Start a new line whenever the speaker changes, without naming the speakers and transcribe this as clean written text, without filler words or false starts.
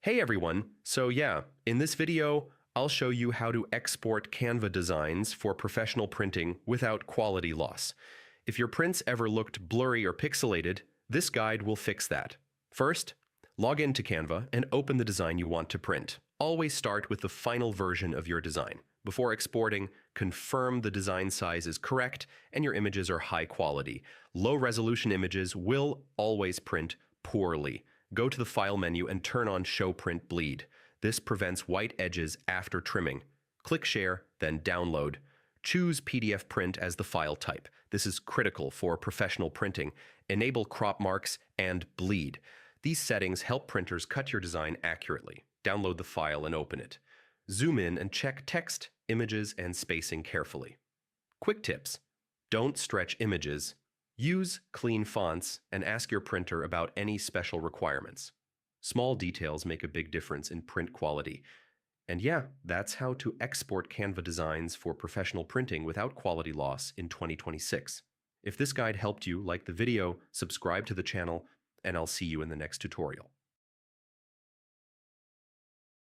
Hey everyone! In this video, I'll show you how to export Canva designs for professional printing without quality loss. If your prints ever looked blurry or pixelated, this guide will fix that. First, log into Canva and open the design you want to print. Always start with the final version of your design. Before exporting, confirm the design size is correct and your images are high quality. Low-resolution images will always print poorly. Go to the File menu and turn on Show Print Bleed. This prevents white edges after trimming. Click Share, then Download. Choose PDF Print as the file type. This is critical for professional printing. Enable crop marks and bleed. These settings help printers cut your design accurately. Download the file and open it. Zoom in and check text, images, and spacing carefully. Quick tips: don't stretch images. Use clean fonts and ask your printer about any special requirements. Small details make a big difference in print quality. And that's how to export Canva designs for professional printing without quality loss in 2026. If this guide helped you, like the video, subscribe to the channel, and I'll see you in the next tutorial.